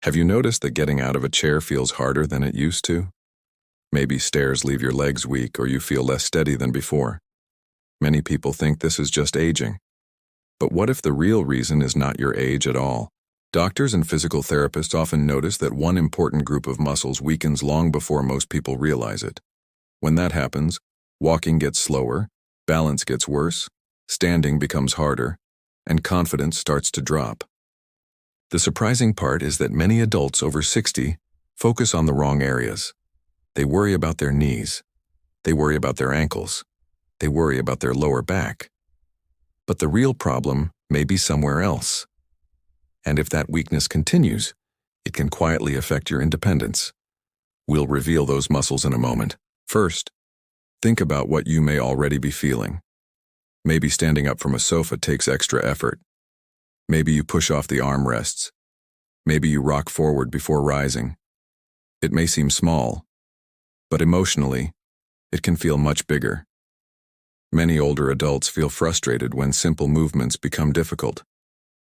Have you noticed that getting out of a chair feels harder than it used to? Maybe stairs leave your legs weak or you feel less steady than before. Many people think this is just aging. But what if the real reason is not your age at all? Doctors and physical therapists often notice that one important group of muscles weakens long before most people realize it. When that happens, walking gets slower, balance gets worse, standing becomes harder, and confidence starts to drop. The surprising part is that many adults over 60 focus on the wrong areas. They worry about their knees. They worry about their ankles. They worry about their lower back. But the real problem may be somewhere else. And if that weakness continues, it can quietly affect your independence. We'll reveal those muscles in a moment. First, think about what you may already be feeling. Maybe standing up from a sofa takes extra effort. Maybe you push off the armrests. Maybe you rock forward before rising. It may seem small, but emotionally, it can feel much bigger. Many older adults feel frustrated when simple movements become difficult.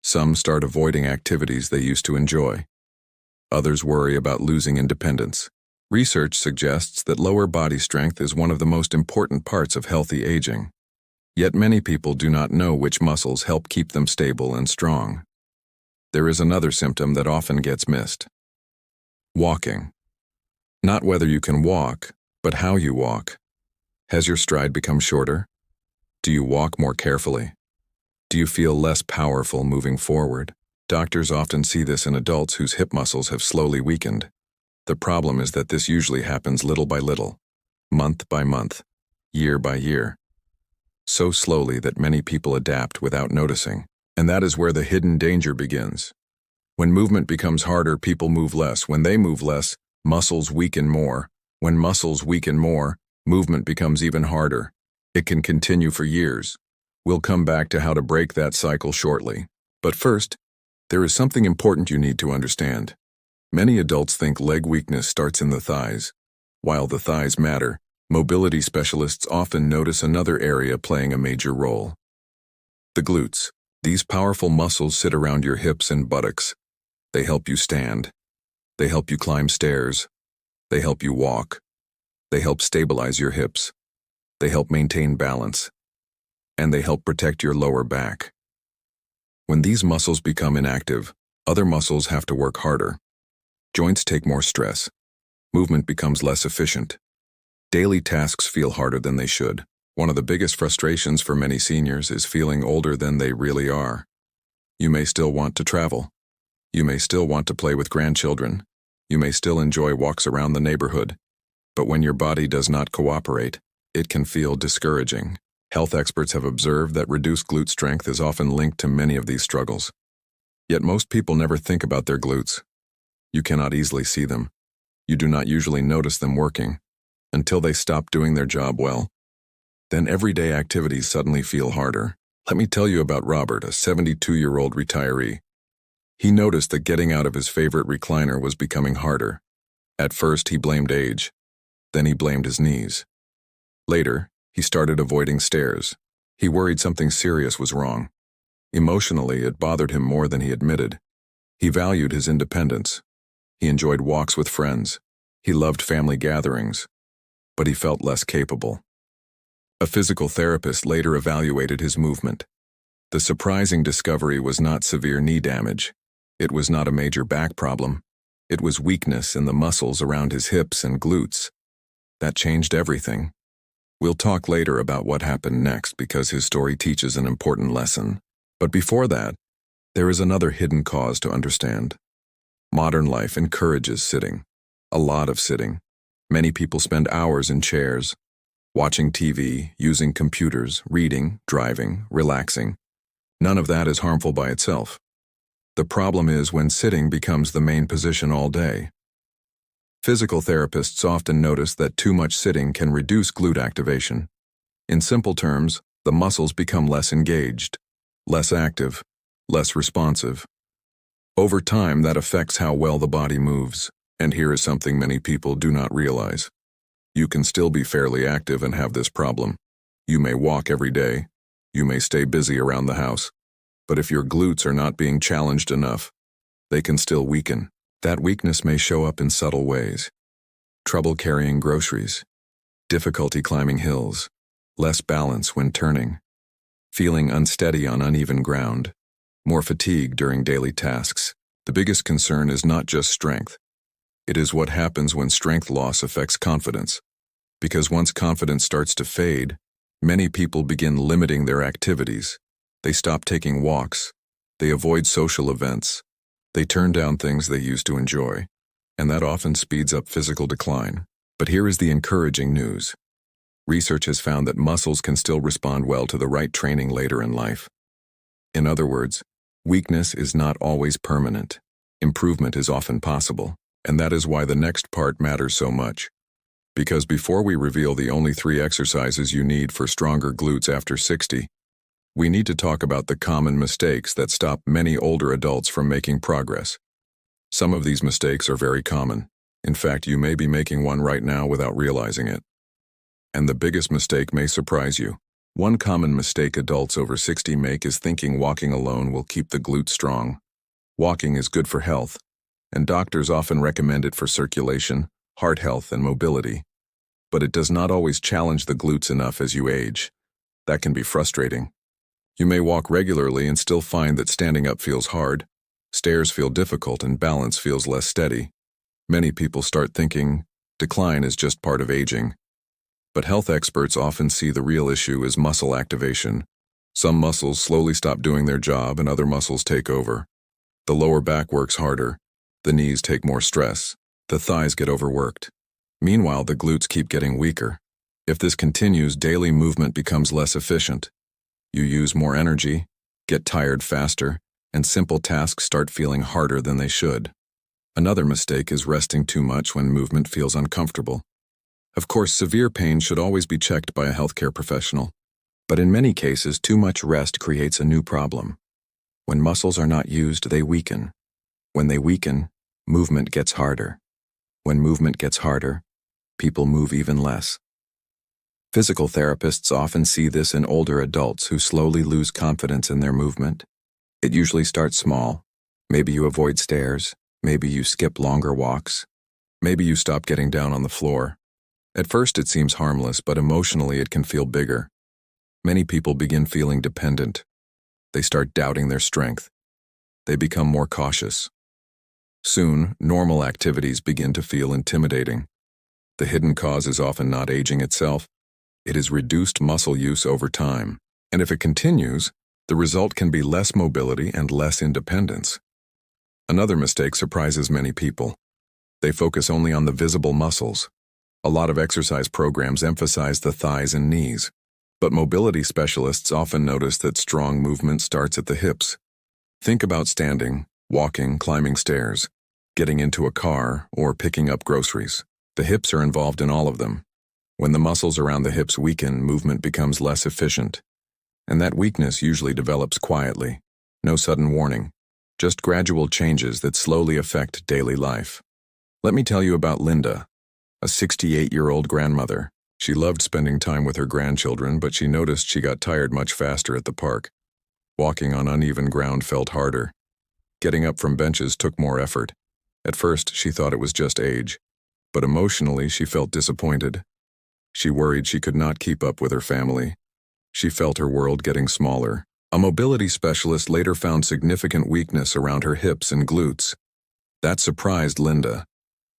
Some start avoiding activities they used to enjoy. Others worry about losing independence. Research suggests that lower body strength is one of the most important parts of healthy aging. Yet many people do not know which muscles help keep them stable and strong. There is another symptom that often gets missed. Walking. Not whether you can walk, but how you walk. Has your stride become shorter? Do you walk more carefully? Do you feel less powerful moving forward? Doctors often see this in adults whose hip muscles have slowly weakened. The problem is that this usually happens little by little, month by month, year by year. So slowly that many people adapt without noticing. And that is where the hidden danger begins. When movement becomes harder, people move less. When they move less, muscles weaken more. When muscles weaken more, movement becomes even harder. It can continue for years. We'll come back to how to break that cycle shortly. But first, there is something important you need to understand. Many adults think leg weakness starts in the thighs. While the thighs matter, mobility specialists often notice another area playing a major role. The glutes. These powerful muscles sit around your hips and buttocks. They help you stand. They help you climb stairs. They help you walk. They help stabilize your hips. They help maintain balance. And they help protect your lower back. When these muscles become inactive, other muscles have to work harder. Joints take more stress. Movement becomes less efficient. Daily tasks feel harder than they should. One of the biggest frustrations for many seniors is feeling older than they really are. You may still want to travel. You may still want to play with grandchildren. You may still enjoy walks around the neighborhood. But when your body does not cooperate, it can feel discouraging. Health experts have observed that reduced glute strength is often linked to many of these struggles. Yet most people never think about their glutes. You cannot easily see them. You do not usually notice them working until they stop doing their job well. Then everyday activities suddenly feel harder. Let me tell you about Robert, a 72-year-old retiree. He noticed that getting out of his favorite recliner was becoming harder. At first, he blamed age. Then he blamed his knees. Later, he started avoiding stairs. He worried something serious was wrong. Emotionally, it bothered him more than he admitted. He valued his independence. He enjoyed walks with friends. He loved family gatherings. But he felt less capable. A physical therapist later evaluated his movement. The surprising discovery was not severe knee damage. It was not a major back problem. It was weakness in the muscles around his hips and glutes. That changed everything. We'll talk later about what happened next because his story teaches an important lesson. But before that, there is another hidden cause to understand. Modern life encourages sitting. A lot of sitting. Many people spend hours in chairs, watching TV, using computers, reading, driving, relaxing. None of that is harmful by itself. The problem is when sitting becomes the main position all day. Physical therapists often notice that too much sitting can reduce glute activation. In simple terms, the muscles become less engaged, less active, less responsive. Over time, that affects how well the body moves. And here is something many people do not realize. You can still be fairly active and have this problem. You may walk every day. You may stay busy around the house. But if your glutes are not being challenged enough, they can still weaken. That weakness may show up in subtle ways: trouble carrying groceries, difficulty climbing hills, less balance when turning, feeling unsteady on uneven ground, more fatigue during daily tasks. The biggest concern is not just strength. It is what happens when strength loss affects confidence. Because once confidence starts to fade, many people begin limiting their activities. They stop taking walks. They avoid social events. They turn down things they used to enjoy. And that often speeds up physical decline. But here is the encouraging news. Research has found that muscles can still respond well to the right training later in life. In other words, weakness is not always permanent. Improvement is often possible. And that is why the next part matters so much. Because before we reveal the only 3 exercises you need for stronger glutes after 60, we need to talk about the common mistakes that stop many older adults from making progress. Some of these mistakes are very common. In fact, you may be making one right now without realizing it. And the biggest mistake may surprise you. One common mistake adults over 60 make is thinking walking alone will keep the glutes strong. Walking is good for health, and doctors often recommend it for circulation, heart health, and mobility. But it does not always challenge the glutes enough as you age. That can be frustrating. You may walk regularly and still find that standing up feels hard, stairs feel difficult, and balance feels less steady. Many people start thinking decline is just part of aging. But health experts often see the real issue as muscle activation. Some muscles slowly stop doing their job and other muscles take over. The lower back works harder. The knees take more stress. The thighs get overworked. Meanwhile, the glutes keep getting weaker. If this continues, daily movement becomes less efficient. You use more energy, get tired faster, and simple tasks start feeling harder than they should. Another mistake is resting too much when movement feels uncomfortable. Of course, severe pain should always be checked by a healthcare professional. But in many cases, too much rest creates a new problem. When muscles are not used, they weaken. When they weaken, movement gets harder. When movement gets harder, people move even less. Physical therapists often see this in older adults who slowly lose confidence in their movement. It usually starts small. Maybe you avoid stairs. Maybe you skip longer walks. Maybe you stop getting down on the floor. At first it seems harmless, but emotionally it can feel bigger. Many people begin feeling dependent. They start doubting their strength. They become more cautious. Soon, normal activities begin to feel intimidating. The hidden cause is often not aging itself. It is reduced muscle use over time. And if it continues, the result can be less mobility and less independence. Another mistake surprises many people. They focus only on the visible muscles. A lot of exercise programs emphasize the thighs and knees. But mobility specialists often notice that strong movement starts at the hips. Think about standing, walking, climbing stairs, getting into a car, or picking up groceries. The hips are involved in all of them. When the muscles around the hips weaken, movement becomes less efficient. And that weakness usually develops quietly. No sudden warning. Just gradual changes that slowly affect daily life. Let me tell you about Linda, a 68-year-old grandmother. She loved spending time with her grandchildren, but she noticed she got tired much faster at the park. Walking on uneven ground felt harder. Getting up from benches took more effort. At first, she thought it was just age. But emotionally, she felt disappointed. She worried she could not keep up with her family. She felt her world getting smaller. A mobility specialist later found significant weakness around her hips and glutes. That surprised Linda.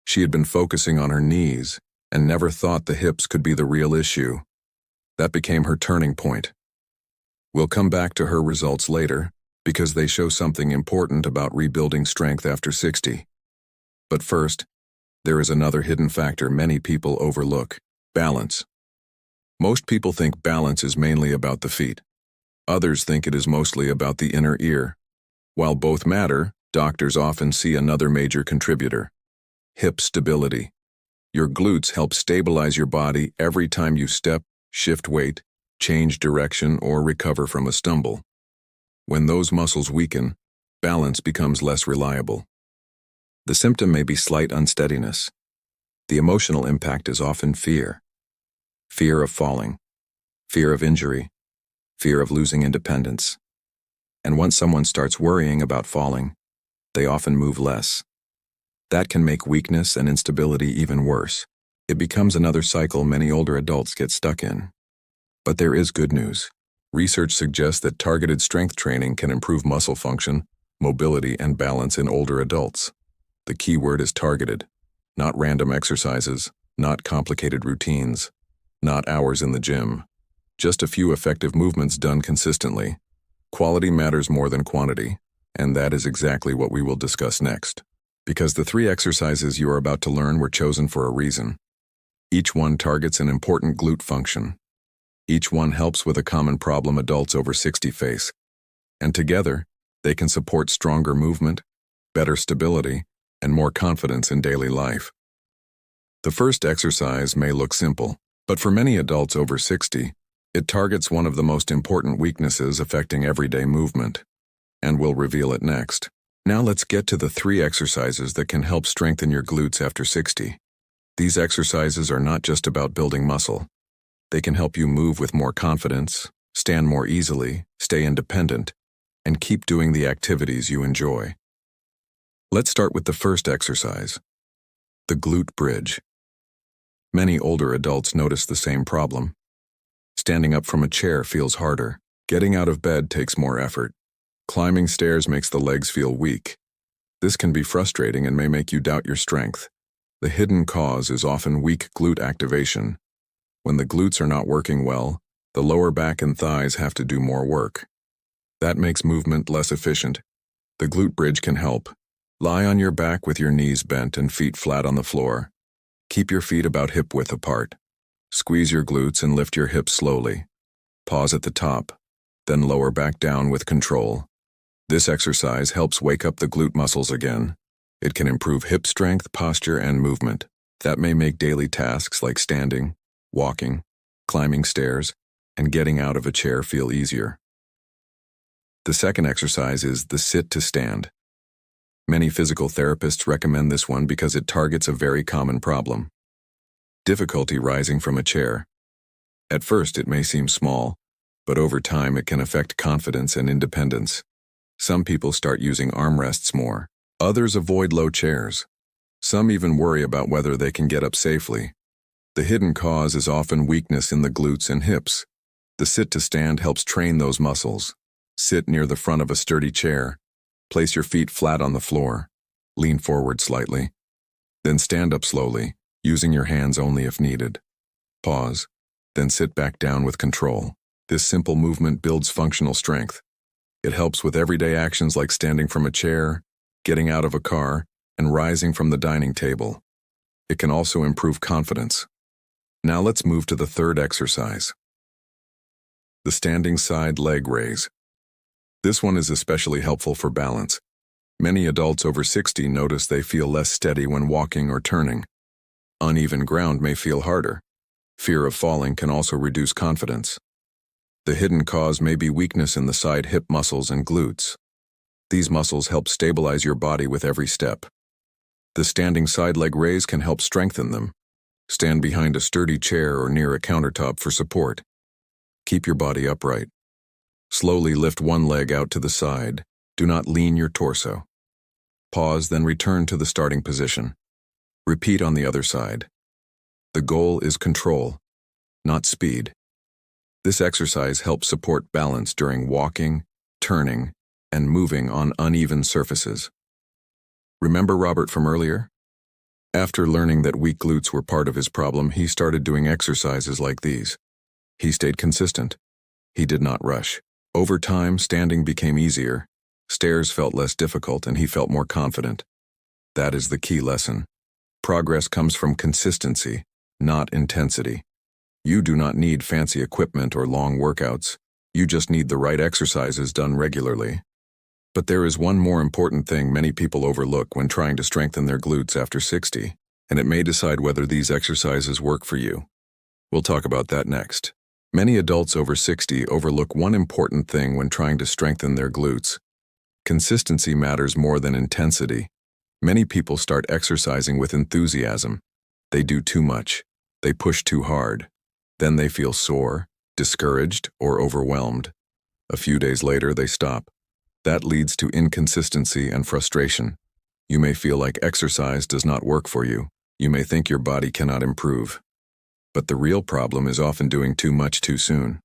She had been focusing on her knees and never thought the hips could be the real issue. That became her turning point. We'll come back to her results later because they show something important about rebuilding strength after 60. But first, there is another hidden factor many people overlook: balance. Most people think balance is mainly about the feet. Others think it is mostly about the inner ear. While both matter, doctors often see another major contributor: hip stability. Your glutes help stabilize your body every time you step, shift weight, change direction, or recover from a stumble. When those muscles weaken, balance becomes less reliable. The symptom may be slight unsteadiness. The emotional impact is often fear. Fear of falling, fear of injury, fear of losing independence. And once someone starts worrying about falling, they often move less. That can make weakness and instability even worse. It becomes another cycle many older adults get stuck in. But there is good news. Research suggests that targeted strength training can improve muscle function, mobility, and balance in older adults. The key word is targeted, not random exercises, not complicated routines, not hours in the gym. Just a few effective movements done consistently. Quality matters more than quantity, and that is exactly what we will discuss next. Because the 3 exercises you are about to learn were chosen for a reason. Each one targets an important glute function. Each one helps with a common problem adults over 60 face. And together, they can support stronger movement, better stability, and more confidence in daily life. The first exercise may look simple, but for many adults over 60, it targets one of the most important weaknesses affecting everyday movement, and we'll reveal it next. Now let's get to the 3 exercises that can help strengthen your glutes after 60. These exercises are not just about building muscle. They can help you move with more confidence, stand more easily, stay independent, and keep doing the activities you enjoy. Let's start with the first exercise, the glute bridge. Many older adults notice the same problem. Standing up from a chair feels harder. Getting out of bed takes more effort. Climbing stairs makes the legs feel weak. This can be frustrating and may make you doubt your strength. The hidden cause is often weak glute activation. When the glutes are not working well, the lower back and thighs have to do more work. That makes movement less efficient. The glute bridge can help. Lie on your back with your knees bent and feet flat on the floor. Keep your feet about hip width apart. Squeeze your glutes and lift your hips slowly. Pause at the top, then lower back down with control. This exercise helps wake up the glute muscles again. It can improve hip strength, posture, and movement. That may make daily tasks like standing, walking, climbing stairs, and getting out of a chair feel easier. The second exercise is the sit to stand. Many physical therapists recommend this one because it targets a very common problem: difficulty rising from a chair. At first it may seem small, but over time it can affect confidence and independence. Some people start using armrests more. Others avoid low chairs. Some even worry about whether they can get up safely. The hidden cause is often weakness in the glutes and hips. The sit to stand helps train those muscles. Sit near the front of a sturdy chair. Place your feet flat on the floor. Lean forward slightly. Then stand up slowly, using your hands only if needed. Pause, then sit back down with control. This simple movement builds functional strength. It helps with everyday actions like standing from a chair, getting out of a car, and rising from the dining table. It can also improve confidence. Now let's move to the third exercise, the standing side leg raise. This one is especially helpful for balance. Many adults over 60 notice they feel less steady when walking or turning. Uneven ground may feel harder. Fear of falling can also reduce confidence. The hidden cause may be weakness in the side hip muscles and glutes. These muscles help stabilize your body with every step. The standing side leg raise can help strengthen them. Stand behind a sturdy chair or near a countertop for support. Keep your body upright. Slowly lift one leg out to the side. Do not lean your torso. Pause, then return to the starting position. Repeat on the other side. The goal is control, not speed. This exercise helps support balance during walking, turning, and moving on uneven surfaces. Remember Robert from earlier? After learning that weak glutes were part of his problem, he started doing exercises like these. He stayed consistent. He did not rush. Over time, standing became easier. Stairs felt less difficult, and he felt more confident. That is the key lesson. Progress comes from consistency, not intensity. You do not need fancy equipment or long workouts. You just need the right exercises done regularly. But there is one more important thing many people overlook when trying to strengthen their glutes after 60, and it may decide whether these exercises work for you. We'll talk about that next. Many adults over 60 overlook one important thing when trying to strengthen their glutes. Consistency matters more than intensity. Many people start exercising with enthusiasm. They do too much. They push too hard. Then they feel sore, discouraged, or overwhelmed. A few days later, they stop. That leads to inconsistency and frustration. You may feel like exercise does not work for you. You may think your body cannot improve. But the real problem is often doing too much too soon.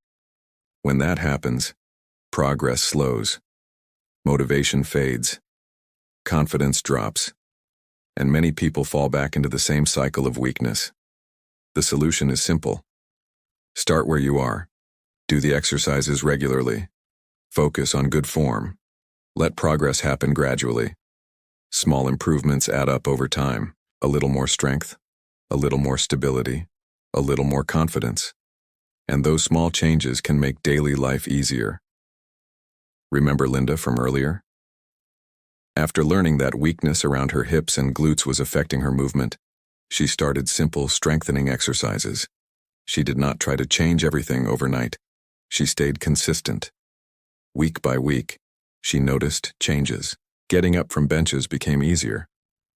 When that happens, progress slows, motivation fades, confidence drops, and many people fall back into the same cycle of weakness. The solution is simple. Start where you are. Do the exercises regularly. Focus on good form. Let progress happen gradually. Small improvements add up over time. A little more strength, a little more stability, a little more confidence. And those small changes can make daily life easier. Remember Linda from earlier? After learning that weakness around her hips and glutes was affecting her movement, she started simple strengthening exercises. She did not try to change everything overnight. She stayed consistent. Week by week, she noticed changes. Getting up from benches became easier.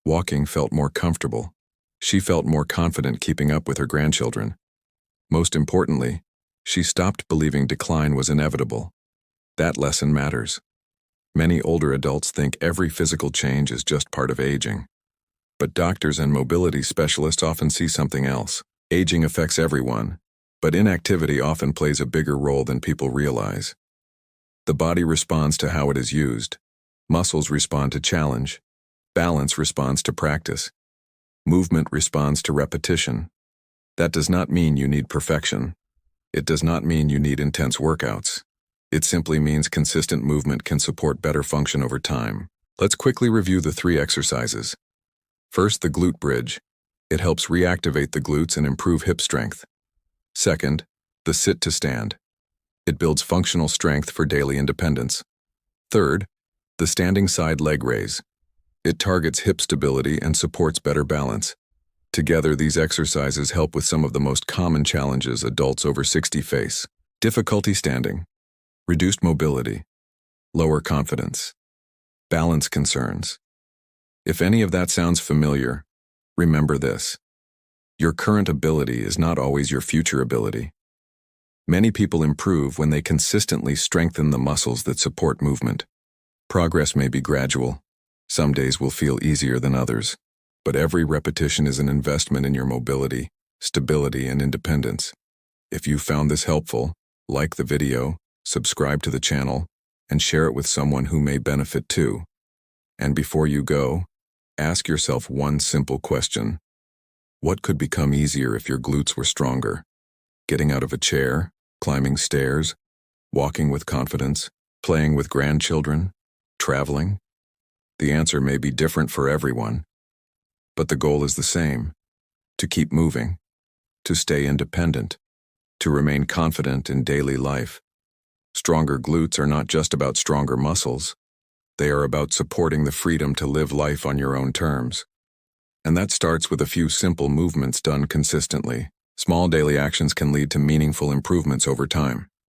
Walking felt more comfortable. She felt more confident keeping up with her grandchildren. Most importantly, she stopped believing decline was inevitable. That lesson matters. Many older adults think every physical change is just part of aging. But doctors and mobility specialists often see something else. Aging affects everyone, but inactivity often plays a bigger role than people realize. The body responds to how it is used. Muscles respond to challenge. Balance responds to practice. Movement responds to repetition. That does not mean you need perfection. It does not mean you need intense workouts. It simply means consistent movement can support better function over time. Let's quickly review the 3 exercises. First, the glute bridge. It helps reactivate the glutes and improve hip strength. Second, the sit to stand. It builds functional strength for daily independence. Third, the standing side leg raise. It targets hip stability and supports better balance. Together, these exercises help with some of the most common challenges adults over 60 face. Difficulty standing, reduced mobility, lower confidence, balance concerns. If any of that sounds familiar, remember this. Your current ability is not always your future ability. Many people improve when they consistently strengthen the muscles that support movement. Progress may be gradual. Some days will feel easier than others, but every repetition is an investment in your mobility, stability, and independence. If you found this helpful, like the video, subscribe to the channel, and share it with someone who may benefit too. And before you go, ask yourself one simple question. What could become easier if your glutes were stronger? Getting out of a chair, climbing stairs, walking with confidence, playing with grandchildren, traveling? The answer may be different for everyone, but the goal is the same: to keep moving, to stay independent, to remain confident in daily life. Stronger glutes are not just about stronger muscles. They are about supporting the freedom to live life on your own terms. And that starts with a few simple movements done consistently. Small daily actions can lead to meaningful improvements over time.